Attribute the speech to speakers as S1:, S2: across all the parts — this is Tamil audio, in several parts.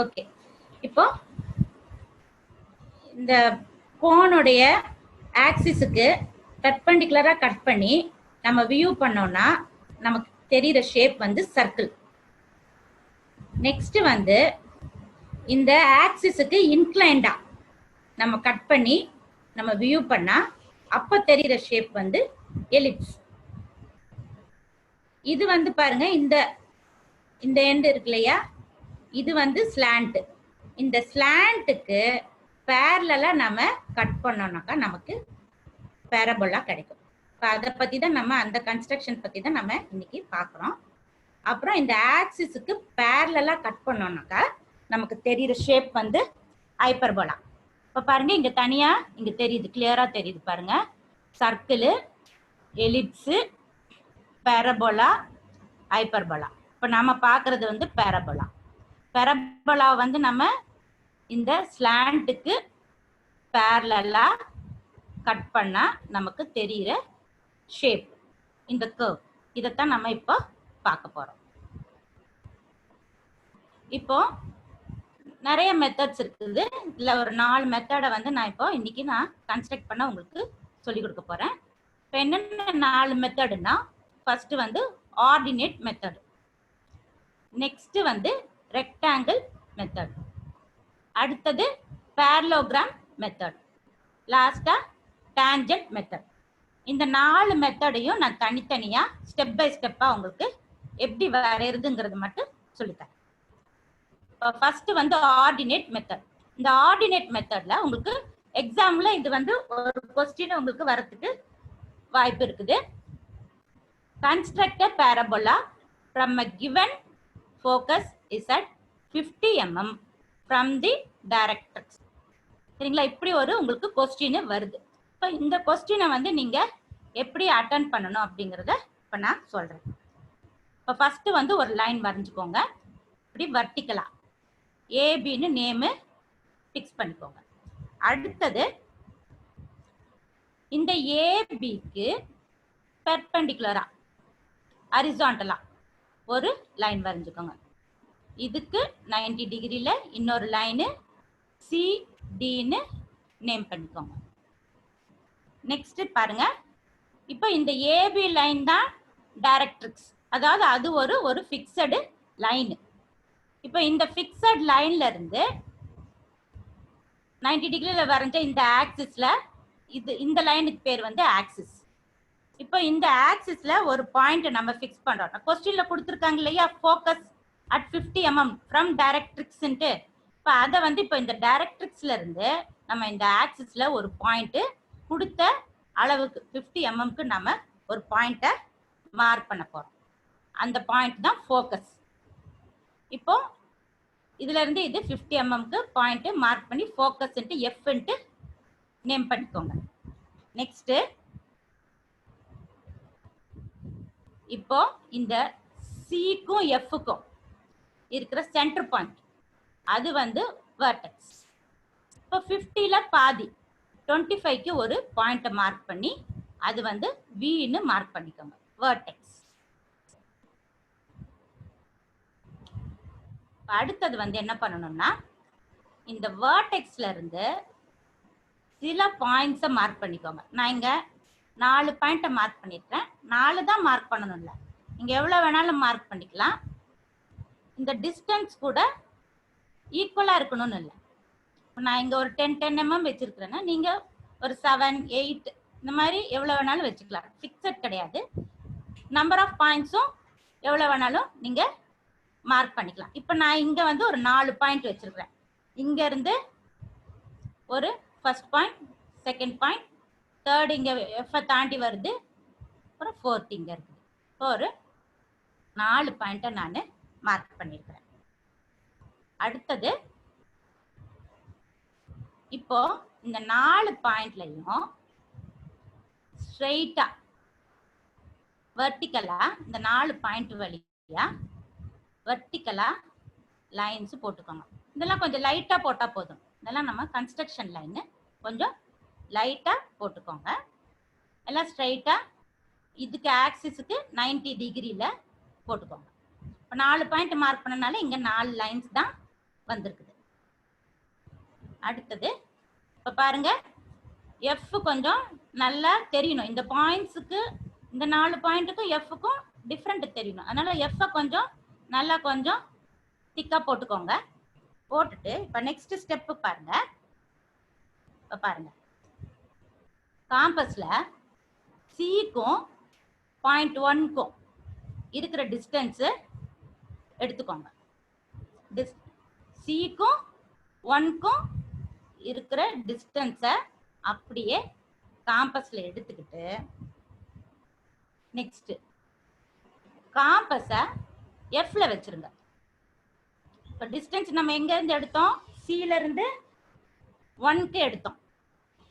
S1: ஓகே. இப்போ இந்த கோனுடைய ஆக்சிஸுக்கு பெர்பெண்டிகுலரா கட் பண்ணி நம்ம வியூ பண்ணோம்னா நமக்கு தெரியுற ஷேப் வந்து சர்க்கிள். நெக்ஸ்ட் வந்து இந்த ஆக்சிஸுக்கு இன்க்ளைண்டா நம்ம கட் பண்ணி நம்ம வியூ பண்ணா அப்ப தெரியுற ஷேப் வந்து எலிப்ஸ். இது வந்து பாருங்க, இந்த இந்த எண்ட் இருக்கு இல்லையா, இது வந்து ஸ்லாண்ட். இந்த ஸ்லாண்ட்டுக்கு பேரலா நம்ம கட் பண்ணோம்னாக்கா நமக்கு பேரபோலா கிடைக்கும். இப்போ அதை பத்தி தான் நம்ம அந்த கன்ஸ்ட்ரக்ஷன் பத்தி தான் நம்ம இன்னைக்கு பார்க்குறோம். அப்புறம் இந்த ஆக்சிஸுக்கு பேரலா கட் பண்ணோம்னாக்கா நமக்கு தெரியுற ஷேப் வந்து ஹைப்பர்போலா. இப்போ பாருங்க, இங்க தனியா இங்க தெரியுது, கிளியரா தெரியுது பாருங்க, சர்க்கிள், எலிப்ஸ், பேரபோலா, ஹைப்பர்போலா. இப்போ நாம பார்க்கறது வந்து பேரபோலா. பேரபோலா வந்து நம்ம இந்த ஸ்லாண்ட்டுக்கு பேரலா கட் பண்ணா நமக்கு தெரியுற ஷேப் இந்த கர்வ். இதைத்தான் நம்ம இப்போ பார்க்க போறோம். இப்போ நிறைய மெத்தட்ஸ் இருக்குது. இதுல ஒரு 4 மெத்தடை வந்து நான் இப்போ இன்னைக்கு கன்ஸ்ட்ரக்ட் பண்ண உங்களுக்கு சொல்லி கொடுக்க போறேன். இப்போ என்னென்ன 4 மெத்தடுன்னா, ஃபர்ஸ்ட் வந்து ஆர்டினேட் மெத்தட், நெக்ஸ்ட் வந்து ரெக்டாங்கிள் மெத்தட், அடுத்தது பேரலோகிராம் மெத்தட், லாஸ்டா டான்ஜென்ட் மெத்தட். இந்த 4 மெத்தடையும் நான் தனித்தனியா ஸ்டெப் பை ஸ்டெப்பா உங்களுக்கு எப்படி வரையறதுங்கிறது மட்டும் சொல்லித்தரேன். ஃபர்ஸ்ட் வந்து ஆர்டினேட் மெத்தட். இந்த ஆர்டினேட் மெத்தட்ல உங்களுக்கு எக்ஸாம்ல இது வந்து ஒரு क्वेश्चन உங்களுக்கு வரதுக்கு வாய்ப்பு இருக்குது. Construct a parabola from a given focus is at 50 mm from the directrix. சரிங்களா? இப்படி ஒரு உங்களுக்கு क्वेश्चन வருது. இப்போ இந்த क्वेश्चन வந்து நீங்க எப்படி அட்டெண்ட் பண்ணணும் அப்படிங்கறத இப்ப நான் சொல்றேன். இப்போ ஃபர்ஸ்ட் வந்து ஒரு லைன் வரைஞ்சுக்கோங்க, இப்படி வெர்டிகலா ஏபின்னு நேம் ஃபிக்ஸ் பண்ணிக்கோங்க. அடுத்தது இந்த ஏபிக்கு பெர்பெண்டிகுலரா ஹரிசாண்டலா ஒரு லைன் வரைஞ்சுக்கோங்க. இதுக்கு 90 டிகிரில இன்னொரு லைனு சிடின்னு நேம் பண்ணிக்கோங்க. நெக்ஸ்ட் பாருங்க, இப்போ இந்த ஏபி லைன் தான் டைரக்ட்ரிக்ஸ், அதாவது அது ஒரு ஃபிக்ஸடு லைன். இப்போ இந்த ஃபிக்ஸட் லைன்ல இருந்து 90 டிகிரில வரைஞ்ச இந்த ஆக்சிஸ்ல இந்த லைனுக்கு பேர் வந்து ஆக்சிஸ். இப்போ இந்த ஆக்சிஸ்ல ஒரு பாயிண்ட் நம்ம ஃபிக்ஸ் பண்றோம். क्वेश्चनல கொடுத்திருக்காங்க இல்லையா, ஃபோக்கஸ் அட் 50 mm ஃப்ரம் டைரக்ட்ரிக்ஸ்ன்ட்டு. இப்போ அதை வந்து இப்போ இந்த டைரக்ட்ரிக்ஸ்ல இருந்து நம்ம இந்த ஆக்சிஸ்ல ஒரு பாயிண்ட் கொடுத்த அளவுக்கு 50 mmக்கு நம்ம ஒரு பாயிண்ட்டை மார்க் பண்ண போறோம். அந்த பாயிண்ட் தான் ஃபோக்கஸ். இப்போ இதுல இருந்து இது 50 mmக்கு பாயிண்ட் மார்க் பண்ணி ஃபோக்கஸ் எஃப் நேம் பண்ணிக்கோங்க. நெக்ஸ்ட் இப்போ இந்த சிக்கும் எஃப்க்கும் இருக்கிற சென்டர் பாயிண்ட் அது வந்து வெர்டெக்ஸ். இப்போ 50ல பாதி 25க்கு ஒரு பாயிண்ட்டை மார்க் பண்ணி அது வந்து வின்னு மார்க் பண்ணிக்கோங்க, வெர்டெக்ஸ். அடுத்தது வந்து என்ன பண்ணணும்னா, இந்த வெர்டெக்ஸ்ல இருந்து சில பாயிண்ட்ஸை மார்க் பண்ணிக்கோங்க. நான் இங்க 4 பாயிண்ட்டை மார்க் பண்ணிருக்கேன். 4 தான் மார்க் பண்ணணும் இல்லை, நீங்க எவ்வளவு வேணாலும் மார்க் பண்ணிக்கலாம். இந்த டிஸ்டன்ஸ் கூட ஈக்குவலா இருக்கணும்னு இல்லை. நான் இங்க ஒரு 10 mm வச்சிருக்கிறேன்னா நீங்க ஒரு 7, 8 இந்த மாதிரி எவ்வளவு வேணாலும் வச்சுக்கலாம். ஃபிக்ஸட் கிடையாது. நம்பர் ஆஃப் பாயிண்ட்ஸும் எவ்வளவு வேணாலும் நீங்க மார்க் பண்ணிக்கலாம். இப்போ நான் இங்க வந்து ஒரு 4 பாயிண்ட் வச்சிருக்கிறேன். இங்க இருந்து ஒரு first point, second point, third இங்க எஃப் தாண்டி வருது, அப்புறம் ஃபோர்த் இங்க இருக்குது. ஒரு 4 பாயிண்ட்டை நான் மார்க் பண்ணிருக்கிறேன். அடுத்தது இப்போ இந்த 4 பாயிண்ட்லயும் ஸ்ட்ரெயிட்டா வெர்டிகலா இந்த 4 பாயிண்ட் வழியா வெர்டிகலா லைன்ஸ் போட்டுக்கோங்க. இதெல்லாம் கொஞ்சம் லைட்டா போட்டா போதும். இதெல்லாம் நம்ம கன்ஸ்ட்ரக்ஷன் லைன், கொஞ்சம் லைட்டா போட்டுக்கோங்க. எல்லாம் ஸ்ட்ரைட்டா இதுக்கு ஆக்சிஸுக்கு 90 டிகிரில போட்டுக்கோங்க. இப்போ 4 பாயிண்ட் மார்க் பண்ணனால இங்க 4 லைன்ஸ் தான் வந்திருக்குது. அடுத்தது இப்ப பாருங்க, எஃப் கொஞ்சம் நல்லா தெரியணும். இந்த பாயிண்ட்ஸுக்கு, இந்த 4 பாயிண்ட்டுக்கும் எஃப்க்கும் டிஃப்ரெண்ட் தெரியணும். அதனால எஃப் கொஞ்சம் நல்லா கொஞ்சம் திக்கா போட்டுக்கோங்க. போட்டுட்டு இப்ப நெக்ஸ்ட் ஸ்டெப் பாருங்க. இப்ப பாருங்க, காம்பஸ்ல சிக்கும் பாயிண்ட் 1க்கும் இருக்கிற டிஸ்டன்ஸ் எடுத்துக்கோங்க. சிக்கும் 1க்கும் இருக்கிற டிஸ்டன்ஸை அப்படியே காம்பஸ்ல எடுத்துக்கிட்டு நெக்ஸ்ட் காம்பஸை எஃப்ல வச்சிருங்க. இப்போ டிஸ்டன்ஸ் நம்ம எங்க இருந்து எடுத்தோம்? சில இருந்து 1க்கு எடுத்தோம்.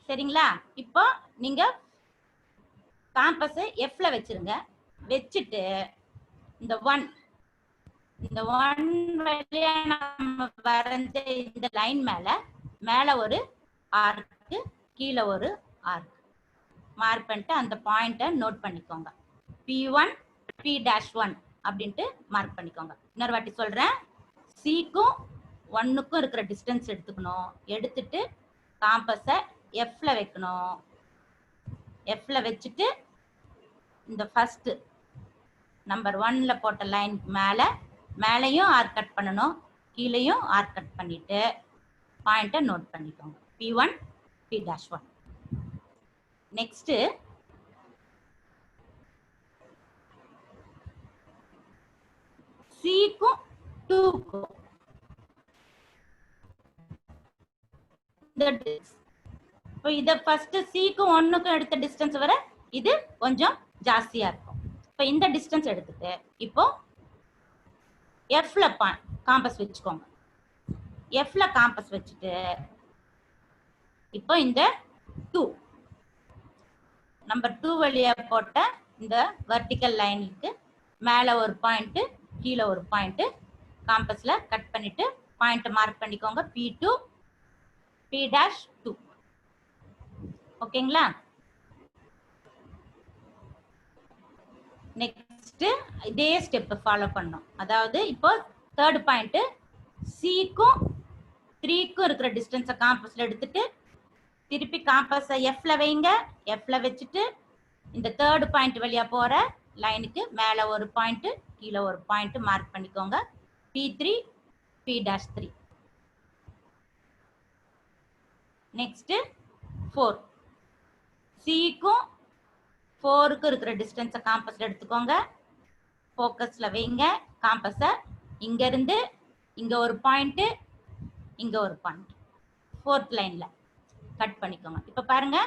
S1: சரிங்களா? இப்போ நீங்க காம்பஸை எஃப்ல வச்சிருங்க. வச்சுட்டு இந்த 1 வழியா நம்ம வரைஞ்ச இந்த லைன் மேல ஒரு ஆர்க்கு, கீழே ஒரு ஆர்க் மார்க் பண்ணிட்டு அந்த பாயிண்ட்டை நோட் பண்ணிக்கோங்க. P1 P'1 அப்படின்ட்டு மார்க் பண்ணிக்கோங்க. இன்னொரு வாட்டி சொல்றேன். சிக்கும் 1க்கும் இருக்கிற டிஸ்டன்ஸ் எடுத்துக்கணும். எடுத்துட்டு காம்பஸை எஃப்ல வைக்கணும். எஃப்ல வச்சுட்டு இந்த ஃபர்ஸ்ட் நம்பர் 1ல போட்ட லைன் மேலையும் ஆர்க் கட் பண்ணணும், கீழேயும் ஆர்க் கட் பண்ணிட்டு பாயிண்ட்டை நோட் பண்ணிக்கோங்க. P1 P'1. நெக்ஸ்ட் சிக்கும் 2க்கும் இப்போ இத ஃபர்ஸ்ட் சிக்கும் 1க்கும் எடுத்த டிஸ்டன்ஸ் வர இது கொஞ்சம் ஜாஸ்தியா இருக்கும். இப்போ இந்த டிஸ்டன்ஸ் எடுத்துட்டு இப்போ எஃப்ல காம்பஸ் வச்சுக்கோங்க. எஃப்ல காம்பஸ் வச்சுட்டு இப்போ இந்த 2 நம்பர் 2 வழியா போட்ட இந்த வெர்டிக்கல் லைனுக்கு மேல ஒரு பாயிண்ட், கீழே ஒரு பாயிண்ட் காம்பஸ்ல கட் பண்ணிட்டு பாயிண்ட் மார்க் பண்ணிக்கோங்க. P2 P'2. ஓகேங்களா? நெக்ஸ்ட் இதே ஸ்டெப் ஃபாலோ பண்ணோம். அதாவது இப்போ தேர்ட் பாயிண்ட் சிக்கும் 3க்கும் இருக்கிற டிஸ்டன்ஸை காம்பஸ்ல எடுத்துட்டு திருப்பி காம்பஸை எஃப்ல வைங்க. எஃப்ல வச்சுட்டு இந்த தேர்ட் பாயிண்ட் வழியா போற லைனுக்கு மேல ஒரு பாயிண்ட், கீழே ஒரு பாயிண்ட் மார்க் பண்ணிக்கோங்க. P3 P'3. நெக்ஸ்ட் 4 சிக்கும் 4க்கும் இருக்கிற டிஸ்டன்ஸை காம்பஸ்ல எடுத்துக்கோங்க. ஃபோக்கஸ்ல வைங்க. காம்பஸை இங்க இருந்து இங்க ஒரு பாயிண்ட், இங்க ஒரு பாயிண்ட் 4th லைன்ல கட் பண்ணிக்கோங்க. இப்ப பாருங்க,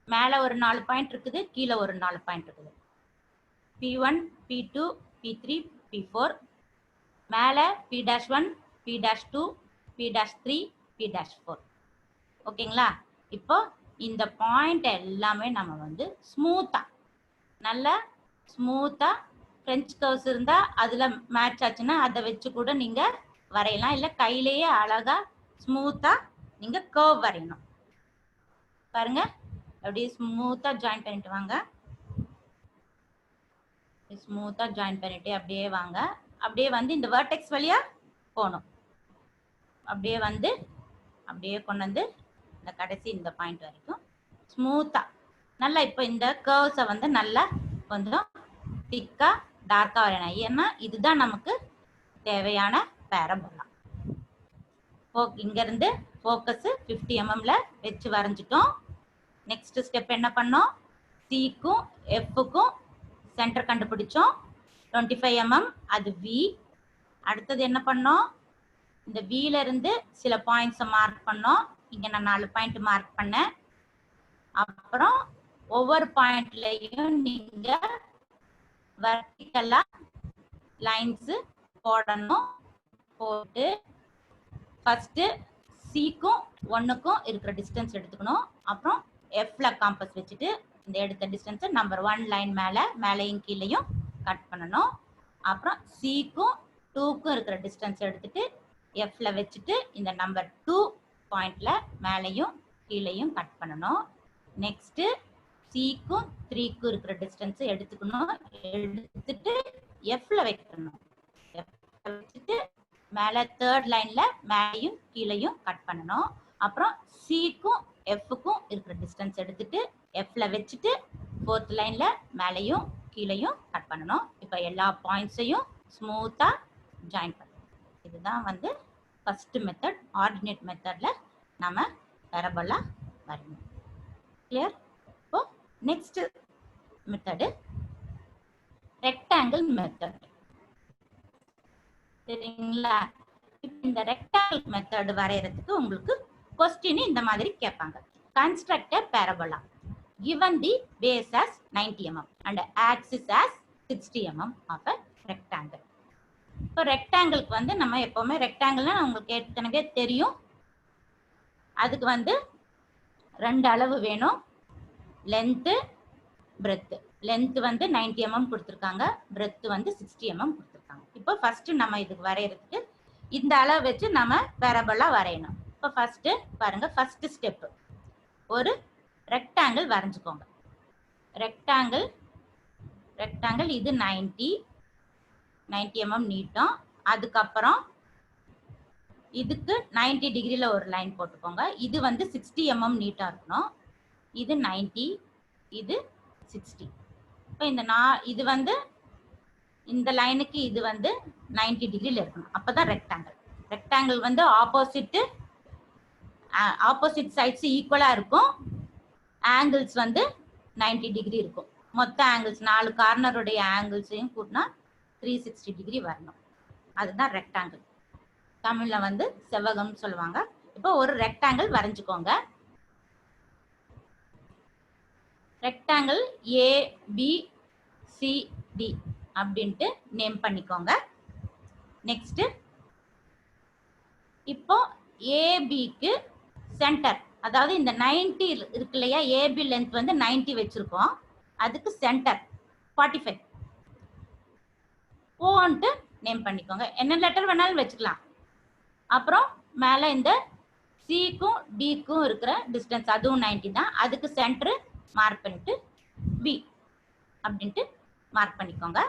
S1: மேல ஒரு 4 பாயிண்ட் இருக்குது, கீழே ஒரு 4 பாயிண்ட் இருக்குது. P1 P2 P3 P4. மேல P'1 P'2 P'3 P'4. ஓகேங்களா? இப்போ இந்த பாயிண்ட் எல்லாமே நம்ம வந்து ஸ்மூத்தா, நல்ல ஸ்மூத்தா ஃப்ரெஞ்ச் கர்வ்ஸ் இருந்தா அதுல மேட்ச் ஆச்சுன்னா அதை வச்சு கூட நீங்க வரையலாம். இல்ல கையிலேயே அழகா ஸ்மூத்தா நீங்க கர்வ் வரையணும். பாருங்க, அப்படியே ஸ்மூத்தா ஜாயின் பண்ணிட்டு வாங்க. ஸ்மூத்தா ஜாயின் பண்ணிட்டு அப்படியே வாங்க. அப்படியே வந்து இந்த வெர்டெக்ஸ் வழியா போகணும். அப்படியே வந்து அப்படியே கொண்டு வந்து இந்த கடைசி இந்த பாயிண்ட் வரைக்கும் ஸ்மூத்தா நல்லா. இப்போ இந்த கர்வ்ஸை வந்து நல்லா கொஞ்சம் திக்கா டார்க்கா வரையணும். ஏன்னா இதுதான் நமக்கு தேவையான பேரபோலா. இங்க இருந்து ஃபோக்கஸ் 50 mmல வச்சு வரைஞ்சிட்டோம். நெக்ஸ்ட் ஸ்டெப் என்ன பண்ணோம்? சிக்கும் எஃப்க்கும் சென்டர் கண்டுபிடிச்சோம். 25 mm, அது வி. அடுத்தது என்ன பண்ணோம்? இந்த வில இருந்து சில பாயிண்ட்ஸை மார்க் பண்ணோம். இங்க நான் 4 பாயிண்ட் மார்க் பண்ணேன். அப்புறம் ஒவ்வொரு பாயிண்ட்லயும் நீங்க வெர்டிகலா லைன்ஸ் போடணும். போட்டு ஃபர்ஸ்ட் சிக்கும் 1க்கும் இருக்கிற டிஸ்டன்ஸ் எடுத்துக்கணும். அப்புறம் எஃப்ல காம்பஸ் வச்சுட்டு இந்த எடுத்த டிஸ்டன்ஸ் நம்பர் 1 லைன் மேலையும் கீழையும் கட் பண்ணணும். அப்புறம் சிக்கும் 2க்கும் இருக்கிற டிஸ்டன்ஸ் எடுத்துட்டு எஃப்ல வச்சுட்டு இந்த நம்பர் 2 பாயிண்ட்ல மேலையும் கீழையும் கட் பண்ணணும். நெக்ஸ்ட் சிக்கும் 3க்கும் இருக்கிற டிஸ்டன்ஸ் எடுத்துக்கணும். எடுத்துட்டு எஃப்ல வைக்கணும். எஃப்ல வச்சுட்டு மேலே தேர்ட் லைனில் மேலேயும் கீழேயும் கட் பண்ணணும். அப்புறம் சிக்கும் எஃப்க்கும் இருக்கிற டிஸ்டன்ஸ் எடுத்துட்டு எஃப்ல வச்சுட்டு ஃபோர்த் லைனில் மேலேயும் கீழேயும் கட் பண்ணணும். இப்போ எல்லா பாயிண்ட்ஸையும் ஸ்மூத்தாக ஜாயின் பண்ணணும். இதுதான் வந்து ஃபஸ்ட்டு மெத்தட். ஆர்டினேட் மெத்தடில் நம்ம பேரபோலா வரையணும். கிளியர்? இப்போ நெக்ஸ்ட் மெத்தடு ரெக்டாங்கிள் மெத்தட். சரிங்களா? இந்த ரெக்டாங்கிள் மெத்தட் வரையறதுக்கு உங்களுக்கு கொஸ்டின் இந்த மாதிரி கேட்பாங்க. Construct a parabola given the base as 90 mm and axis as 60 mm of a rectangle. இப்போ ரெக்டாங்கிளுக்கு வந்து நம்ம எப்பவுமே ரெக்டாங்கிள்னா உங்களுக்கு ஏற்கனவே தெரியும். அதுக்கு வந்து 2 அளவு வேணும், லென்த்து பிரெத்து. லென்த் வந்து 90 mm கொடுத்துருக்காங்க, பிரெத்து வந்து 60 mm கொடுத்துருக்காங்க. இப்போ ஃபர்ஸ்ட் நம்ம இதுக்கு வரையறதுக்கு இந்த அளவு வச்சு நம்ம பேரபோலா வரையணும். இப்போ ஃபர்ஸ்ட் பாருங்க, ஃபர்ஸ்ட் ஸ்டெப் ஒரு ரெக்டாங்கிள் வரைஞ்சுக்கோங்க. ரெக்டாங்கிள் இது 90 mm நீட்டம். அதுக்கப்புறம் இதுக்கு 90 டிகிரியில் ஒரு லைன் போட்டுக்கோங்க. இது வந்து 60 mm நீட்டாக இருக்கணும். இது 90, இது 60. இப்போ இது வந்து இந்த லைனுக்கு இது வந்து 90 டிகிரியில் இருக்கணும். அப்போ தான் ரெக்டாங்கிள். ரெக்டாங்கிள் வந்து ஆப்போசிட் சைட்ஸ் ஈக்குவலாக இருக்கும். ஆங்கிள்ஸ் வந்து 90 டிகிரி இருக்கும். மொத்த ஆங்கிள்ஸ் 4 கார்னருடைய ஆங்கிள்ஸையும் கூட்டினா 360 டிகிரி வரணும். அதுதான் ரெக்டாங்கிள். தமிழில் வந்து செவ்வகம்னு சொல்லுவாங்க. இப்போ ஒரு ரெக்டாங்கிள் வரைஞ்சுக்கோங்க. ரெக்டாங்கிள் ABCD அப்படின்ட்டு நேம் பண்ணிக்கோங்க. நெக்ஸ்ட் இப்போ ஏபிக்கு சென்டர், அதாவது இந்த 90 இருக்கு இல்லையா, ஏபி லென்த் வந்து 90 வச்சிருக்கோம். அதுக்கு சென்டர் 45 ஓன்ட்டு நேம் பண்ணிக்கோங்க. என்ன லெட்டர் வேணாலும் வச்சுக்கலாம். அப்புறம் மேலே இந்த சிக்கும் டிக்கும் இருக்கிற டிஸ்டன்ஸ் அதுவும் 90 தான். அதுக்கு சென்டர் மார்க் பண்ணிட்டு பி அப்படின்ட்டு மார்க் பண்ணிக்கோங்க.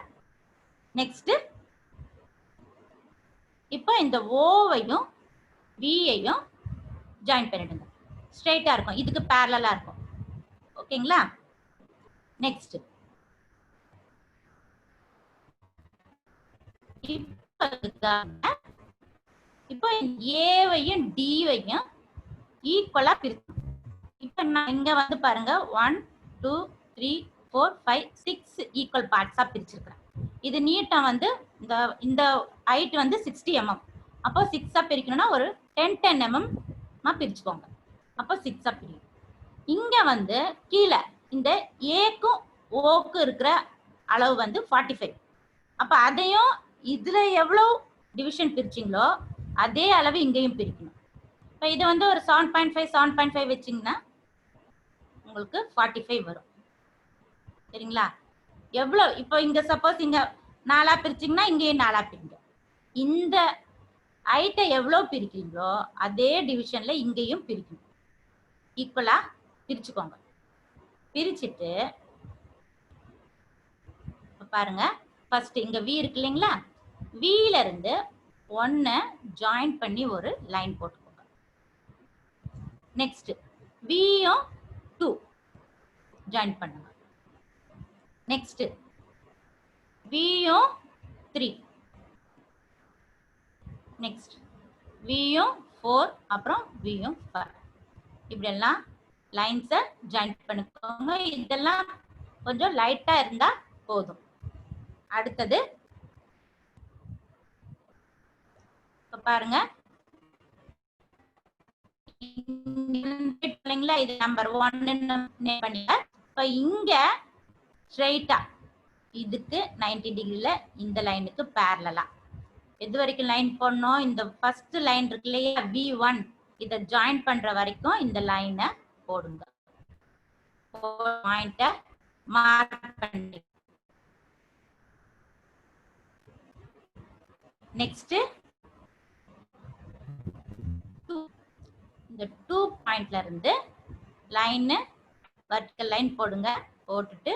S1: நெக்ஸ்ட் இப்போ இந்த ஓவையும் வியையும் ஜாயின் பண்ணிடுங்க. ஸ்ட்ரெயிட்டா இருக்கும், இதுக்கு பேரலா இருக்கும். ஓகேங்களா? நெக்ஸ்ட் இப்போ ஏவையும் டிவையும் ஈக்குவலா பிரிக்கணும். இப்போ நான் இங்க வந்து பாருங்க 1 2 3 4 5 6 ஈக்குவல் பார்ட்ஸா பிரிச்சிருக்கிறேன். இது நீட்டம் வந்து இந்த ஹைட் வந்து 60 mm. அப்போ 6 பிரிக்கணும்னா ஒரு 10 mm பிரிச்சுக்கோங்க. அப்போ 6 பிரியும். இங்க வந்து கீழே இந்த ஏக்கும் ஓக்கு இருக்கிற அளவு வந்து 45. அப்போ அதையும் இதுல எவ்வளவு டிவிஷன் பிரிச்சிங்களோ அதே அளவு இங்கேயும் பிரிக்கணும். இப்போ இது வந்து ஒரு 7.5 வச்சிங்கன்னா உங்களுக்கு 45 வரும். சரிங்களா? எவ்வளோ இப்போ இங்க சப்போஸ் இங்க 4 பிரிச்சிங்கன்னா இங்கேயும் 4 பிரிங்க. இந்த ஹைட்டை எவ்வளோ பிரிக்கிறீங்களோ அதே டிவிஷன்ல இங்கேயும் பிரிக்கணும். ஈக்குவலா பிரிச்சுக்கோங்க. பிரிச்சுட்டு பாருங்க, ஃபர்ஸ்ட் இங்க வி இருக்கு இல்லைங்களா, வில இருந்து 1 ஜாயின் பண்ணி ஒரு லைன் போட்டுக்கோங்க. நெக்ஸ்ட் வியும் 2 ஜாயின் பண்ணுங்க. நெக்ஸ்ட் வியும் 3, நெக்ஸ்ட் வியும் 4, அப்புறம் வியும் 5. இப்படி எல்லாம் லைன்ஸை ஜாயின் பண்ணிக்கோங்க. இதெல்லாம் கொஞ்சம் லைட்டா இருந்தா போதும். அடுத்தது பாருங்க, இது நம்பர் 1 நேம் பண்ணிக்க. இப்ப இங்க ஸ்ட்ரைட்டா இதுக்கு 90 டிகிரில இந்த லைனுக்கு பேரலா எது வரைக்கும் லைன் போடணும், இந்த ஃபர்ஸ்ட் லைன் இருக்கு இல்லையா V1, இதை ஜாயின் பண்ற வரைக்கும் இந்த லைனை போடுங்க. பாயிண்ட மார்க் பண்ணி நெக்ஸ்ட் இந்த 2 பாயிண்ட்ல இருந்து லைன் வெர்டிகல் லைன் போடுங்க. போட்டுட்டு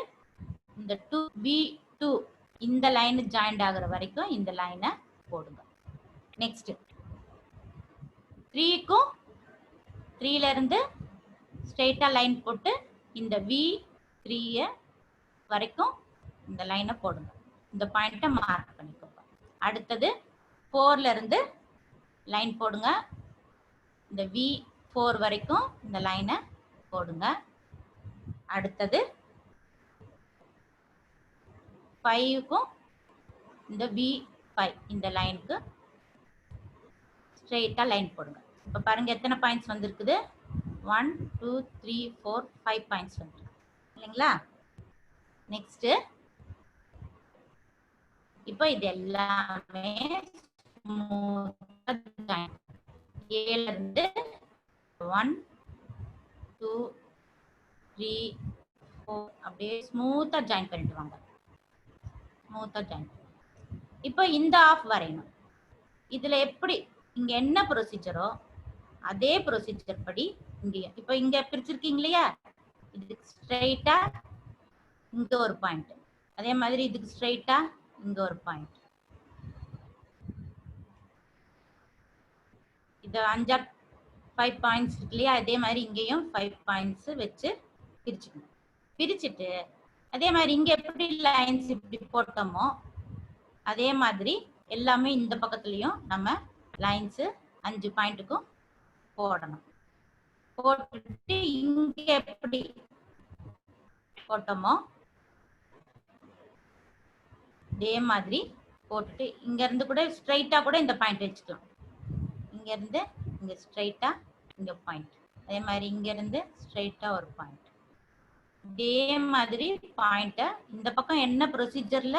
S1: இந்த 2V2 இந்த லைன் ஜாயிண்ட் ஆகுற வரைக்கும் இந்த லைனை போடுங்க. நெக்ஸ்ட் 3க்கும் 3ல இருந்து ஸ்ட்ரெயிட்டா லைன் போட்டு இந்த V3 வரைக்கும் இந்த லைனை போடுங்க. இந்த பாயிண்ட்டை மார்க் பண்ணிக்கோங்க. அடுத்தது 4ல இருந்து லைன் போடுங்க. இந்த V4 வரைக்கும் இந்த லைனை போடுங்க. அடுத்தது 5க்கும் இந்த V5 இந்த லைனுக்கு ஸ்ட்ரெயிட்டா லைன் போடுங்க. இப்போ பாருங்க எத்தனை பாயிண்ட்ஸ் வந்திருக்குது. 1 2 3 4 5 பாயிண்ட்ஸ் வந்திருக்கு இல்லைங்களா. நெக்ஸ்ட் இப்போ இது எல்லாமே ஏல இருந்து 1 2 3 4 அப்படியே ஸ்மூத்தா ஜாயின் பண்ணிட்டு வாங்க. ஸ்மூத்தா ஜாயின். இப்போ இந்த ஆஃப் வரையணும். இதுல எப்படி இங்க என்ன ப்ரொசீஜரோ அதே ப்ரொசீஜர் படி இங்க இப்போ இங்க பிரிச்சிருக்கீங்க இல்லையா, இதுக்கு ஸ்ட்ரெயிட்டா இங்க ஒரு பாயிண்ட், அதே மாதிரி இதுக்கு ஸ்ட்ரெயிட்டா இங்க ஒரு பாயிண்ட். இது 5 பாயிண்ட்ஸ் இருக்கு இல்லையா, அதே மாதிரி இங்கேயும் 5 பாயிண்ட்ஸ் வச்சு பிரிச்சுக்கணும். பிரிச்சுட்டு அதே மாதிரி இங்க எப்படி லைன்ஸ் இப்படி போட்டோமோ அதே மாதிரி எல்லாமே இந்த பக்கத்துலயும் நம்ம லைன்ஸ் 5 பாயிண்ட்டுக்கும் போடணும். போட்டுட்டு இங்க எப்படி போட்டோமோ அதே மாதிரி போட்டுட்டு இங்க இருந்து கூட ஸ்ட்ரைட்டா கூட இந்த பாயிண்ட் வச்சுக்கலாம். இங்க இருந்து இங்க ஸ்ட்ரைட்டா இங்க பாயிண்ட், அதே மாதிரி இங்க இருந்து ஸ்ட்ரைட்டா ஒரு பாயிண்ட். இதே மாதிரி பாயிண்ட இந்த பக்கம் என்ன ப்ரொசீஜர்ல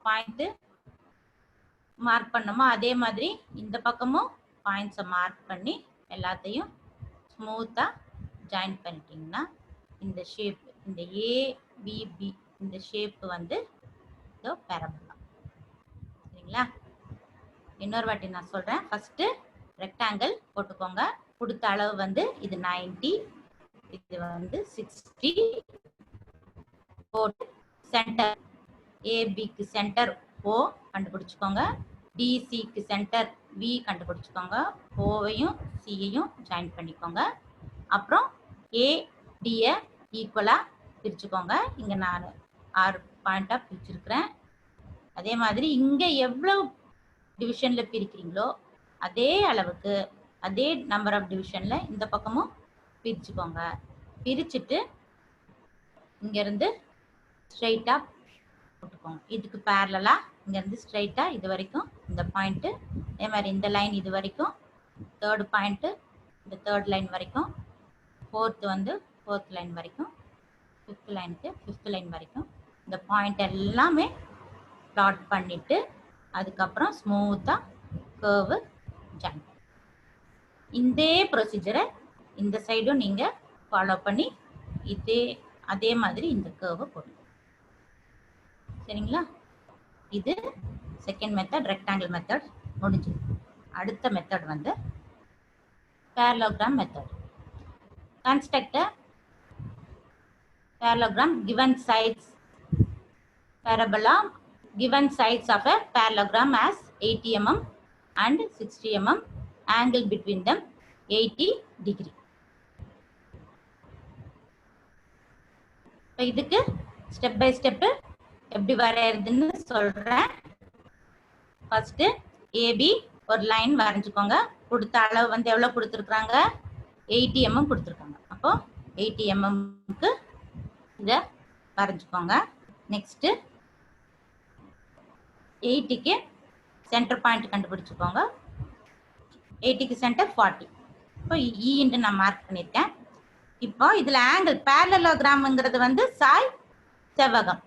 S1: பாயிண்ட் மார்க் பண்ணோமோ அதே மாதிரி இந்த பக்கமும் பாயிண்ட்ஸை மார்க் பண்ணி எல்லாத்தையும் ஸ்மூத்தா ஜாயின் பண்ணிட்டீங்கன்னா இந்த ஷேப், இந்த ஏபிபி இந்த ஷேப் வந்து பெரபோலா. சரிங்களா. இன்னொரு வாட்டி நான் சொல்றேன். ஃபர்ஸ்ட் ரெக்டாங்கிள் போட்டுக்கோங்க. கொடுத்த அளவு வந்து இது 90, இது வந்து 60. போட்டு சென்டர் ஏபிக்கு சென்டர் O கண்டுபிடிச்சுக்கோங்க, டிசிக்கு சென்டர் V கண்டுபிடிச்சுக்கோங்க, ஓவையும் சியையும் ஜாயின் பண்ணிக்கோங்க. அப்புறம் ஏடியை ஈக்குவலா பிரிச்சுக்கோங்க. இங்க நான் 6 பாயிண்டா பிரிச்சிருக்கிறேன். அதே மாதிரி இங்க எவ்வளவு டிவிஷன்ல பிரிக்கிறீங்களோ அதே அளவுக்கு அதே நம்பர் ஆஃப் டிவிஷன்ல இந்த பக்கமும் பிரிச்சுக்கோங்க. பிரிச்சுட்டு இங்க இருந்து ஸ்ட்ரெயிட்டா போட்டுக்கோங்க. இதுக்கு பேரலா இங்க இருந்து ஸ்ட்ரெயிட்டா இது வரைக்கும் இந்த பாயிண்ட், அதே மாதிரி இந்த லைன் இது வரைக்கும், தேர்ட் பாயிண்ட் இந்த தேர்ட் லைன் வரைக்கும், ஃபோர்த் வந்து ஃபோர்த் லைன் வரைக்கும், ஃபிஃப்த் லைனுக்கு ஃபிஃப்த் லைன் வரைக்கும் இந்த பாயிண்ட் எல்லாமே பிளாட் பண்ணிட்டு அதுக்கப்புறம் ஸ்மூத்தா கர்வ் ஜாயின். இதே ப்ரொசீஜரை இந்த சைடும் நீங்க ஃபாலோ பண்ணி அதே மாதிரி இந்த கர்வை போடுங்க. சரிங்களா. இது செகண்ட் மெத்தட், ரெக்டாங்கிள் மெத்தட் முடிஞ்சு. அடுத்த மெத்தட் வந்து parallelogram method. Construct a parallelogram given sides parabola. Given sides of a parallelogram as 80 mm and 60 mm, angle between them 80 degree. இதுக்கு ஸ்டெப் பை ஸ்டெப் எப்படி வரையறதுன்னு சொல்றேன். ஃபர்ஸ்ட் ஏபி ஒரு லைன் வரைஞ்சுக்கோங்க. கொடுத்த அளவு வந்து எவ்வளவு கொடுத்துருக்காங்க, 80 mm கொடுத்துருக்காங்க. அப்போ 80 mmக்கு இதை வரைஞ்சுக்கோங்க. நெக்ஸ்ட் 80க்கு சென்டர் பாயிண்ட் கண்டுபிடிச்சுக்கோங்க. 80க்கு சென்டர் 40. இப்போ இன்ட்டு நான் மார்க் பண்ணியிருக்கேன். இப்போ இதுல ஆங்கிள் parallelogram வந்து சாய் செவ்வகம்,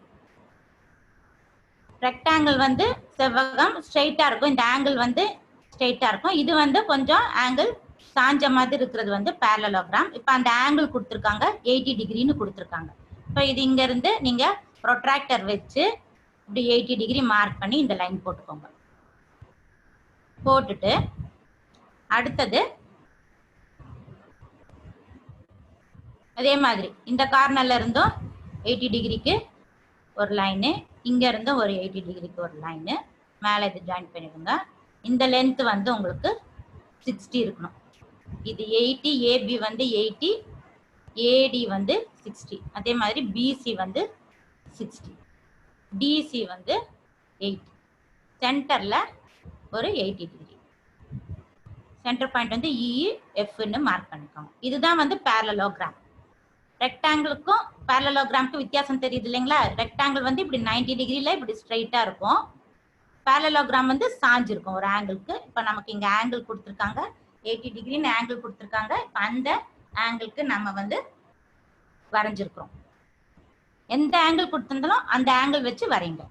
S1: ரெக்டாங்கிள் வந்து செவ்வகம் ஸ்ட்ரெயிட்டா இருக்கும். இந்த ஆங்கிள் வந்து ஸ்ட்ரெயிட்டா இருக்கும். இது வந்து கொஞ்சம் ஆங்கிள் சாஞ்ச மாதிரி இருக்கிறது வந்து parallelogram. இப்போ அந்த ஆங்கிள் கொடுத்துருக்காங்க 80 டிகிரின்னு கொடுத்துருக்காங்க. இப்போ இது இங்க இருந்து நீங்க ப்ரொட்ராக்டர் வச்சு இப்படி 80 டிகிரி மார்க் பண்ணி இந்த லைன் போட்டுக்கோங்க. போட்டுட்டு அடுத்தது அதே மாதிரி இந்த கார்னர்ல இருந்தும் 80 டிகிரிக்கு ஒரு லைனு, இங்க இருந்தும் ஒரு 80 டிகிரிக்கு ஒரு லைனு மேலே இது ஜாயின் பண்ணிடுங்க. இந்த லென்த் வந்து உங்களுக்கு 60 இருக்கணும். இது 80, ஏபி வந்து 80, ஏடி வந்து 60. அதே மாதிரி பிசி வந்து 60, டிசி வந்து 80. சென்டர்ல ஒரு 80 டிகிரி. சென்டர் பாயிண்ட் வந்து இஎஃப்னு மார்க் பண்ணிக்கோங்க. இதுதான் வந்து parallelogram. ரெக்டாங்கிளுக்கும் parallelogramக்கு வித்தியாசம் தெரியுது இல்லைங்களா? ரெக்டாங்கிள் வந்து இப்படி 90 டிகிரில இப்படி ஸ்ட்ரைட்டா இருக்கும். parallelogram வந்து சாஞ்சிருக்கும் ஒரு ஆங்கிளுக்கு. இப்போ நமக்கு இங்க ஆங்கிள் கொடுத்துருக்காங்க, 80 டிகிரின்னு ஆங்கிள் கொடுத்துருக்காங்க. இப்போ அந்த ஆங்கிளுக்கு நம்ம வந்து வரைஞ்சிருக்கிறோம். எந்த ஆங்கிள் கொடுத்திருந்தாலும் அந்த ஆங்கிள் வச்சு வரைங்க.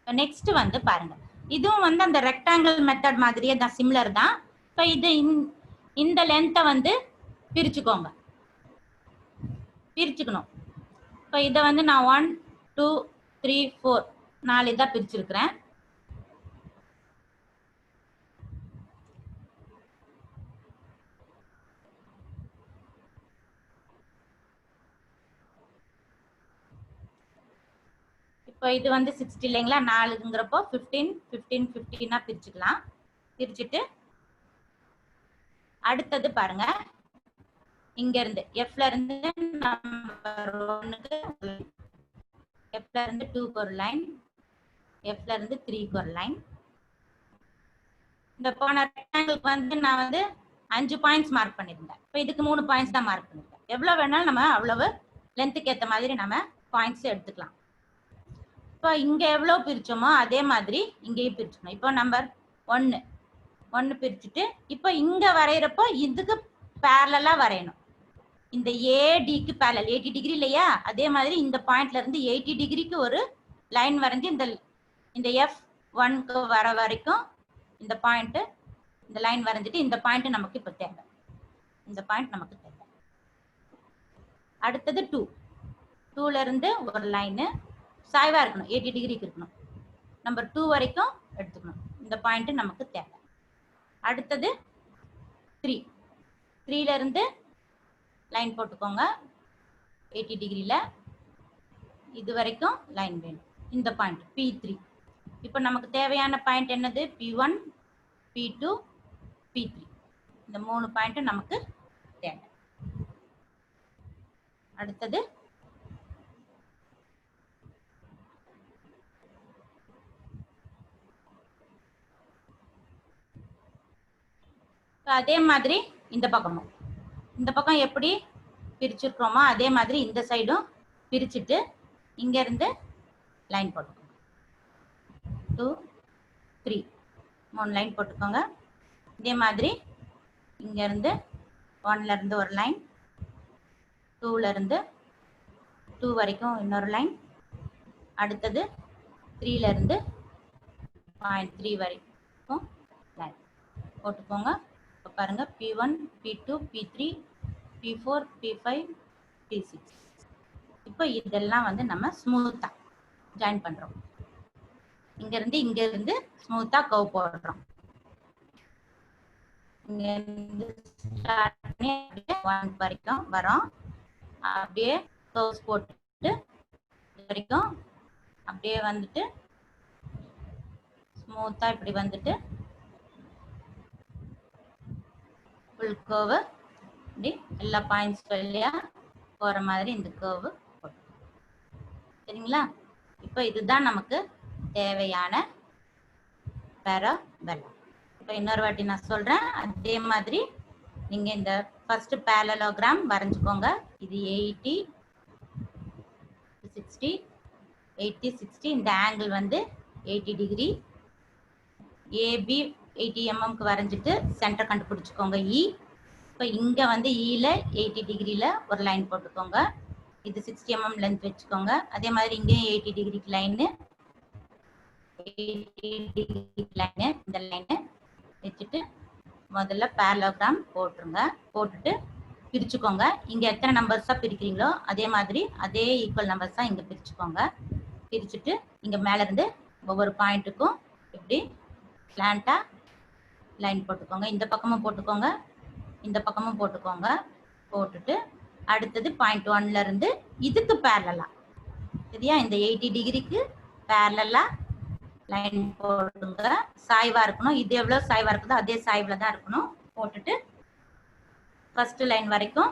S1: நெக்ஸ்ட் வந்து பாருங்க, இதுவும் வந்து அந்த ரெக்டாங்கிள் மெத்தட் மாதிரியே தான், சிமிலர் தான். இப்போ இது இந்த லென்த்தை வந்து பிரிச்சுக்கோங்க, பிரிச்சுக்கணும். இப்போ இதை வந்து நான் 1 2 3 4 4 இதாக பிரிச்சிருக்கிறேன். இப்போ இது வந்து 60 இல்லைங்களா, 4ங்கிறப்போ 15 15 15 பிரிச்சுக்கலாம். பிரிச்சுட்டு அடுத்தது பாருங்க, இங்க இருந்து எஃப்ல இருந்து நம்பர் 1க்கு, எஃப்ல இருந்து 2க்கு ஒரு லைன், எஃப்ல இருந்து 3க்கு ஒரு லைன். இந்த போன ரெக்டாங்கிளுக்கு வந்து நான் வந்து 5 பாயிண்ட்ஸ் மார்க் பண்ணியிருந்தேன். இப்போ இதுக்கு 3 பாயிண்ட்ஸ் தான் மார்க் பண்ணிருக்கேன். எவ்வளவு வேணாலும் நம்ம அவ்வளவு லென்த்துக்கு ஏற்ற மாதிரி நம்ம பாயிண்ட்ஸ் எடுத்துக்கலாம். இப்போ இங்க எவ்வளவு பிரிச்சோமோ அதே மாதிரி இங்கேயும் பிரிச்சுக்கணும். இப்போ நம்பர் 1 பிரிச்சுட்டு இப்போ இங்க வரைகிறப்போ இதுக்கு பேரலா வரையணும். இந்த ஏடிக்கு பேரலல் 80 டிகிரி இல்லையா, அதே மாதிரி இந்த பாயிண்ட்ல இருந்து 80 டிகிரிக்கு ஒரு லைன் வரைஞ்சி இந்த F1க்கு வர வரைக்கும் இந்த பாயிண்ட், இந்த லைன் வரைஞ்சிட்டு இந்த பாயிண்ட் நமக்கு இப்போ தேவை. இந்த பாயிண்ட் நமக்கு தேவை. அடுத்தது 2ல இருந்து ஒரு லைனு சாய்வா இருக்கணும், 80 டிகிரிக்கு இருக்கணும். நம்பர் 2 வரைக்கும் எடுத்துக்கணும். இந்த பாயிண்ட் நமக்கு தேவை. அடுத்தது 3ல இருந்து லைன் போட்டுக்கோங்க 80 டிகிரில, இது வரைக்கும் லைன் வேணும். இந்த பாயிண்ட் P3. இப்போ நமக்கு தேவையான பாயிண்ட் என்னது? P1, P2, P3. இந்த 3 பாயிண்ட் நமக்கு தேவை. அடுத்தது அதே மாதிரி இந்த பக்கம் எப்படி பிரிச்சிருக்கிறோமோ அதே மாதிரி இந்த சைடும் பிரிச்சுட்டு இங்க இருந்து லைன் போட்டுக்கோங்க. 2 3 3 லைன் போட்டுக்கோங்க. இதே மாதிரி இங்க இருந்து 1ல இருந்து ஒரு லைன், 2ல இருந்து 2 வரைக்கும் இன்னொரு லைன், அடுத்தது 3ல இருந்து பாயிண்ட் 3 வரைக்கும் லைன் போட்டுக்கோங்க. இப்போ பாருங்க P1, P2, P3, P4, P5, P6. இப்போ இதெல்லாம் வந்து நம்ம ஸ்மூத்தா ஜாயின் பண்றோம். இங்க இருந்து ஸ்மூத்தா கர்வ் போடுறோம். இங்க இருந்து ஸ்டார்ட் பண்ணி 1 வரைக்கும் வரோம். அப்படியே கர்வ்ஸ் போட்டுட்டு வரைக்கும் அப்படியே வந்துட்டு ஸ்மூத்தா இப்படி வந்துட்டு ஃபுல் கர்வ் இப்படி எல்லா பாயிண்ட்ஸ் வழியா போற மாதிரி இந்த கர்வ் போட்டு, சரிங்களா? இப்போ இதுதான் நமக்கு தேவையான பேராபோலா. இப்போ இன்னொரு வாட்டி நான் சொல்றேன், அதே மாதிரி நீங்க இந்த ஃபர்ஸ்ட் parallelogram வரைஞ்சுக்கோங்க. இது 80 60 80 60. இந்த ஆங்கிள் வந்து 80 டிகிரி. ஏபி 80 mm வரைஞ்சிட்டு சென்டர் கண்டுபிடிச்சுக்கோங்க E. இப்போ இங்க வந்து Eல 80 டிகிரில ஒரு லைன் போட்டுக்கோங்க. இது 60 mm லென்த் வச்சுக்கோங்க. அதே மாதிரி இங்கேயும் 80 டிகிரிக்கு லைனு, 80 டிகிரி லைனு, இந்த லைனு வச்சுட்டு முதல்ல parallelogram போட்டுருங்க. போட்டுட்டு பிரிச்சுக்கோங்க. இங்க எத்தனை நம்பர்ஸா பிரிக்கிறீங்களோ அதே மாதிரி அதே ஈக்குவல் நம்பர்ஸா இங்க பிரிச்சுக்கோங்க. பிரிச்சுட்டு இங்க மேல இருந்து ஒவ்வொரு பாயிண்ட்டுக்கும் இப்படி ஸ்லாண்டா லைன் போட்டுக்கோங்க. இந்த பக்கமும் போட்டுக்கோங்க, இந்த பக்கமும் போட்டுக்கோங்க. போட்டுட்டு அடுத்தது பாயிண்ட் 1ல இருந்து இதுக்கு பேரலா, சரியா, இந்த 80 டிகிரிக்கு பேரலா லைன் போடுங்க. சாய்வா இருக்கணும். இது எவ்வளவு சாய்வா இருக்குதோ அதே சாய்வுல தான் இருக்கணும். போட்டுட்டு ஃபர்ஸ்ட் லைன் வரைக்கும்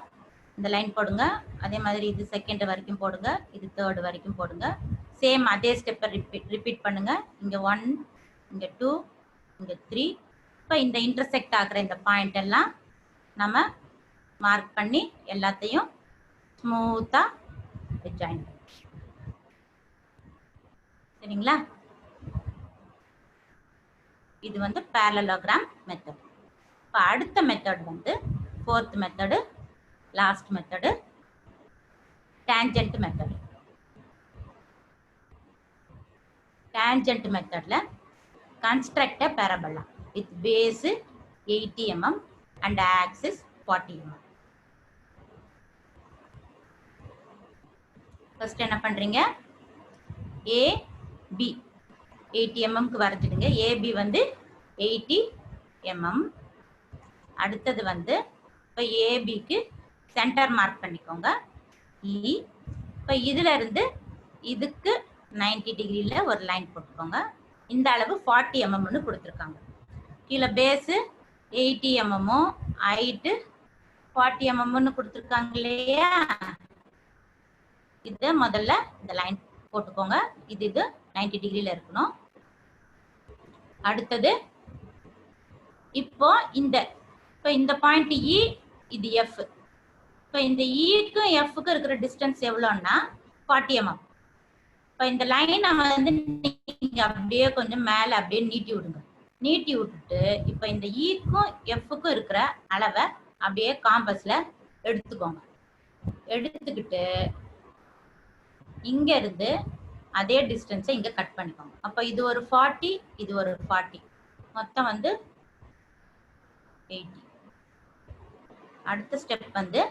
S1: இந்த லைன் போடுங்க. அதே மாதிரி இது செகண்ட் வரைக்கும் போடுங்க. இது தேர்ட் வரைக்கும் போடுங்க. சேம் அதே ஸ்டெப்பை ரிப்பீட் பண்ணுங்க. இங்க 1, இங்க 2, இங்க 3. இப்போ இந்த இன்டர்செக்ட் ஆகிற இந்த பாயிண்ட் எல்லாம் நம்ம மார்க் பண்ணி எல்லாத்தையும் ஸ்மூத்தா ஜாயின் பண்ணி, சரிங்களா? இது வந்து parallelogram மெத்தட். இப்போ அடுத்த மெத்தட் வந்து fourth method, last method, tangent method. Tangent மெத்தட்ல construct a parabola with base 80 mm and axis 40 mm. First என்ன பண்றீங்க? A B 80 mm க்கு வரைஞ்சிடுங்க. AB வந்து 80 mm. அடுத்தது வந்து இப்போ ஏபிக்கு சென்டர் மார்க் பண்ணிக்கோங்க E. இப்போ இதுல இருந்து இதுக்கு 90 டிகிரியில ஒரு லைன் போட்டுக்கோங்க. இந்த அளவு 40 mm கொடுத்துருக்காங்க. கீழே பேஸு 80 mm ஹைட்டு 40 mm கொடுத்துருக்காங்க இல்லையா? இது முதல்ல இந்த லைன் போட்டுக்கோங்க. இது 90 டிகிரியில இருக்கணும். அடுத்தது இப்போ இந்த பாயிண்ட் E, இது F. இப்போ இந்த ஈக்கும் எஃப்க்கு இருக்கிற டிஸ்டன்ஸ் எவ்வளோன்னா 40 mm. இப்போ இந்த லைனை வந்து நீங்க அப்படியே கொஞ்சம் மேலே அப்படியே நீட்டி விடுங்க. நீட்டி விட்டுட்டு இப்போ இந்த ஈக்கும் எஃப்க்கும் இருக்கிற அளவை அப்படியே காம்பஸ்ல எடுத்துக்கோங்க. எடுத்துக்கிட்டு இங்க இருந்து அதே டிஸ்டன்ஸை இங்க கட் பண்ணிக்கோங்க. அப்போ இது ஒரு 40, இது ஒரு 40, மொத்தம் வந்து 80. அடுத்த ஸ்டெப் வந்து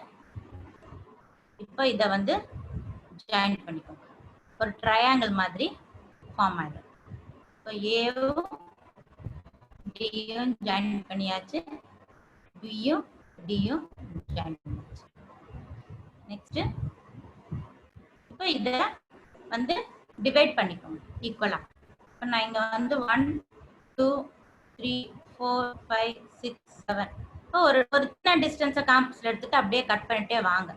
S1: இப்போ இதை வந்து ஜாயின் பண்ணிக்கோங்க. ஒரு ட்ரையாங்கிள் மாதிரி ஃபார்ம் ஆயிடும். இப்போ ஏவும் டியும் ஜாயின் பண்ணியாச்சு, பியும் டியும் ஜாயின் பண்ணியாச்சு. நெக்ஸ்ட் இப்போ இதை வந்து டிவைட் பண்ணிக்கோங்க ஈக்குவலா. இப்போ நான் இங்க வந்து 1, 2, 3, 4, 5, 6, 7 இப்போ ஒரு சின்ன டிஸ்டன்ஸை காம்பஸ்ல எடுத்துட்டு அப்படியே கட் பண்ணிட்டே வாங்க.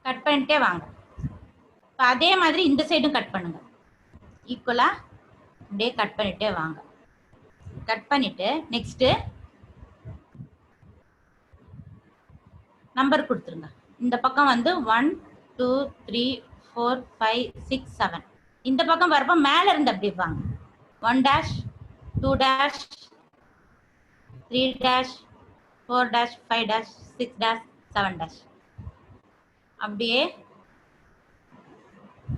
S1: கட் பண்ணிட்டே வாங்க. இப்போ அதே மாதிரி இந்த சைடும் கட் பண்ணுங்க. ஈக்குவலா அப்படியே கட் பண்ணிட்டே வாங்க. கட் பண்ணிட்டு நெக்ஸ்ட் நம்பர் கொடுத்துருங்க. இந்த பக்கம் வந்து 1, 2, 3, 4, 5, 6, 7. இந்த பக்கம் வரப்போ மேல இருந்து அப்படி வாங்க. 1', 2', 3', 4', 5', 6', 7'. அப்படியே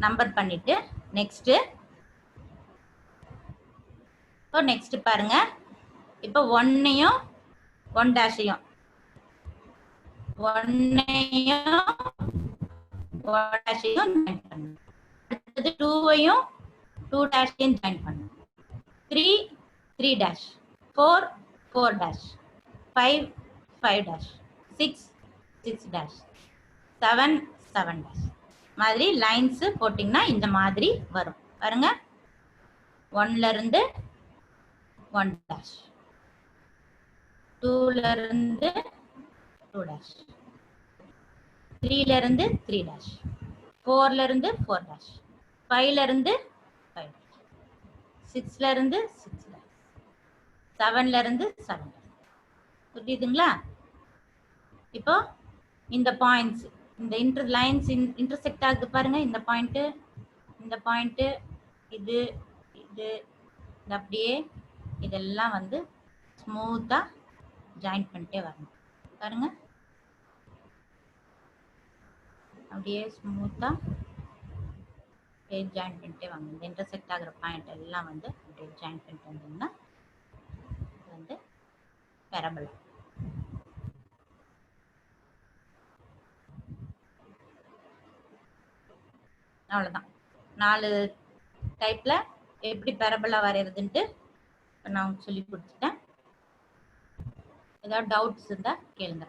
S1: நம்பர் பண்ணிட்டு நெக்ஸ்ட் இப்போ நெக்ஸ்ட் பாருங்க. இப்போ 1ஐயும் 1'ஐயும் 1'ஐயும் ஜாயின் பண்ணுங்க. அடுத்தது 2ஐயும் 2'ஐயும் ஜாயின் பண்ணுங்க. 3, 3', 4, 4', 5, 5', 6, 6', 7, 7' மாதிரி லைன்ஸ் போட்டிங்கன்னா இந்த மாதிரி வரும். பாருங்க, 1ல இருந்து 1', 2ல இருந்து 2', 3ல இருந்து 3', 4ல இருந்து 4', 5ல இருந்து 5', 6ல இருந்து 6', 7ல இருந்து 7'. புரியுதுங்களா? இப்போ இந்த பாயிண்ட்ஸ், இந்த லைன்ஸ் இன்டர்செக்ட் ஆகுது பாருங்க. இந்த பாயிண்ட், இந்த பாயிண்ட், இது இது அப்படியே இதெல்லாம் வந்து ஸ்மூத்தா ஜாயின் பண்ணிட்டே வரணும். பாருங்க, அப்படியே ஸ்மூத்தா ஜாயின் பண்ணிட்டே வாங்க. இந்த இன்டர்செக்ட் ஆகிற பாயிண்ட் எல்லாம் வந்து அப்படியே ஜாயின் பண்ணிட்டு வந்தீங்கன்னா வந்து பெரபலா. அவ்வளோதான். 4 டைப்ல எப்படி பெரபலா வரைகிறதுன்ட்டு நான் சொல்லி கொடுத்துட்டேன். ஏதாவது டவுட்ஸ் இருந்தால் கேளுங்க.